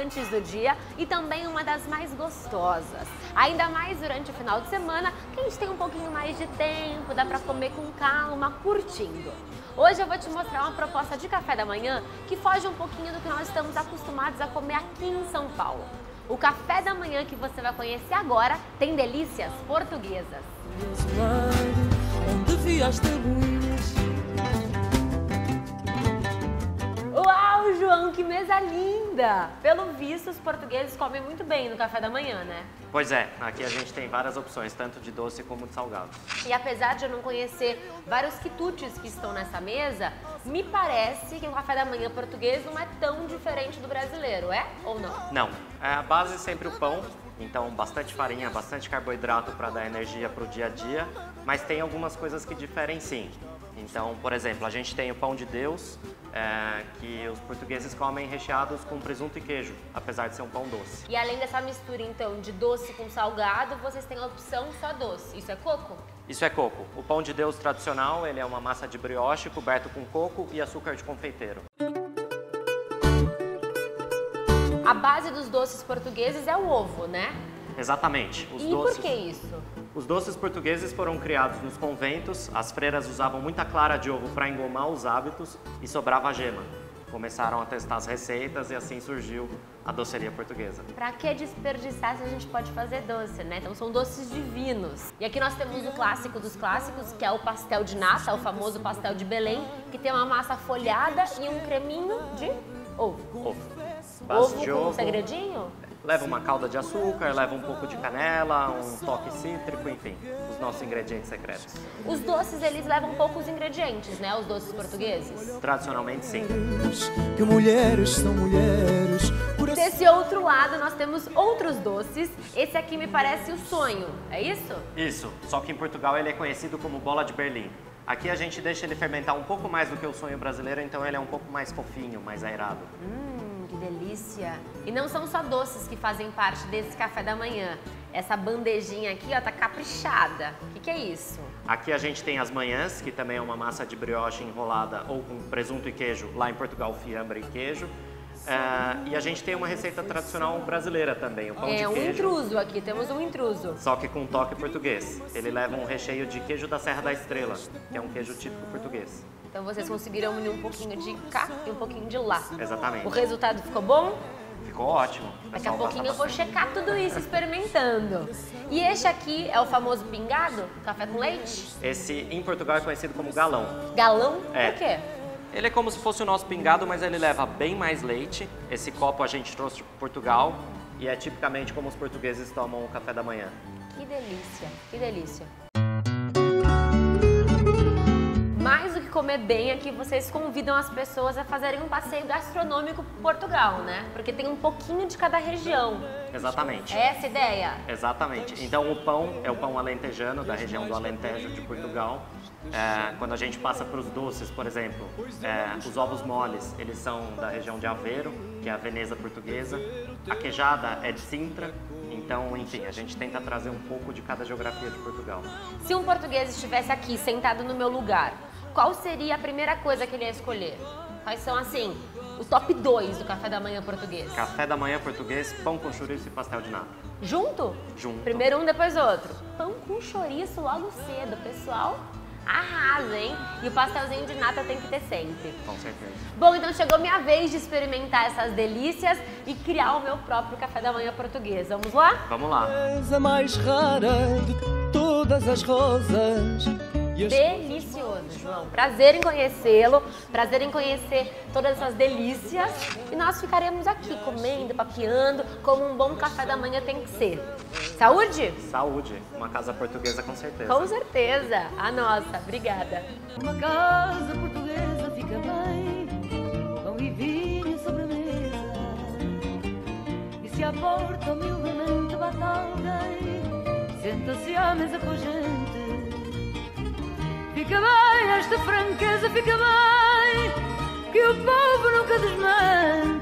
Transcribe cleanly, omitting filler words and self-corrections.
importantes do dia e também uma das mais gostosas. Ainda mais durante o final de semana, que a gente tem um pouquinho mais de tempo, dá para comer com calma, curtindo. Hoje eu vou te mostrar uma proposta de café da manhã que foge um pouquinho do que nós estamos acostumados a comer aqui em São Paulo. O café da manhã que você vai conhecer agora tem delícias portuguesas. Uau, João, que mesa linda! Pelo visto, os portugueses comem muito bem no café da manhã, né? Pois é, aqui a gente tem várias opções, tanto de doce como de salgado. E apesar de eu não conhecer vários quitutes que estão nessa mesa, me parece que o café da manhã português não é tão diferente do brasileiro, é ou não? Não, a base é sempre o pão, então bastante farinha, bastante carboidrato para dar energia para o dia a dia, mas tem algumas coisas que diferem sim. Então, por exemplo, a gente tem o pão de Deus, que os portugueses comem recheados com presunto e queijo, apesar de ser um pão doce. E além dessa mistura, então, de doce com salgado, vocês têm a opção só doce. Isso é coco? Isso é coco. O pão de Deus tradicional, ele é uma massa de brioche coberto com coco e açúcar de confeiteiro. A base dos doces portugueses é o ovo, né? Exatamente. Por que isso? Os doces portugueses foram criados nos conventos, as freiras usavam muita clara de ovo para engomar os hábitos e sobrava a gema. Começaram a testar as receitas e assim surgiu a doceria portuguesa. Pra que desperdiçar se a gente pode fazer doce, né? Então são doces divinos. E aqui nós temos o clássico dos clássicos, que é o pastel de nata, o famoso pastel de Belém, que tem uma massa folhada e um creminho de ovo. Base de com ovo. Um segredinho? Leva uma calda de açúcar, leva um pouco de canela, um toque cítrico, enfim, os nossos ingredientes secretos. Os doces, eles levam poucos ingredientes, né? Os doces portugueses? Tradicionalmente, sim. Que mulheres são mulheres. Desse outro lado, nós temos outros doces. Esse aqui me parece o sonho, é isso? Isso, só que em Portugal ele é conhecido como bola de Berlim. Aqui a gente deixa ele fermentar um pouco mais do que o sonho brasileiro, então ele é um pouco mais fofinho, mais aerado. Que delícia! E não são só doces que fazem parte desse café da manhã. Essa bandejinha aqui, ó, tá caprichada. O que é isso? Aqui a gente tem as manhãs, que também é uma massa de brioche enrolada ou com presunto e queijo, lá em Portugal fiambre e queijo. E a gente tem uma receita tradicional brasileira também, o pão de queijo. É um intruso aqui, temos um intruso. Só que com um toque português. Ele leva um recheio de queijo da Serra da Estrela, que é um queijo típico português. Então vocês conseguiram unir um pouquinho de cá e um pouquinho de lá. Exatamente. O resultado ficou bom? Ficou ótimo. Daqui a pouquinho eu vou checar tudo isso experimentando. E este aqui é o famoso pingado? Café com leite? Esse em Portugal é conhecido como galão. Galão? É. Por quê? Ele é como se fosse o nosso pingado, mas ele leva bem mais leite. Esse copo a gente trouxe de Portugal e é tipicamente como os portugueses tomam o café da manhã. Que delícia, que delícia. Mais do que comer bem aqui, vocês convidam as pessoas a fazerem um passeio gastronômico por Portugal, né? Porque tem um pouquinho de cada região. Exatamente. É essa a ideia? Exatamente. Então o pão é o pão alentejano, da região do Alentejo de Portugal. Quando a gente passa para os doces, por exemplo, os ovos moles, eles são da região de Aveiro, que é a Veneza portuguesa. A queijada é de Sintra. Então, enfim, a gente tenta trazer um pouco de cada geografia de Portugal. Se um português estivesse aqui, sentado no meu lugar, qual seria a primeira coisa que ele ia escolher? Quais são, assim, o top 2 do café da manhã português? Café da manhã português, pão com chouriço e pastel de nata. Junto? Junto. Primeiro um, depois outro. Pão com chouriço logo cedo, pessoal. Arrasa, hein? E o pastelzinho de nata tem que ter sempre. Com certeza. Bom, então chegou minha vez de experimentar essas delícias e criar o meu próprio café da manhã português. Vamos lá? Vamos lá. És a mais rara de todas as rosas. Delicioso, João. Prazer em conhecê-lo, prazer em conhecer todas essas delícias. E nós ficaremos aqui comendo, papeando, como um bom café da manhã tem que ser. Saúde? Saúde. Uma casa portuguesa com certeza. Com certeza. A nossa. Obrigada. Uma casa portuguesa fica bem, pão e vinho sobre a mesa. E se à porta humildemente bate alguém, senta-se à mesa com a gente. Fica bem esta franqueza, fica bem, que o povo nunca desmente.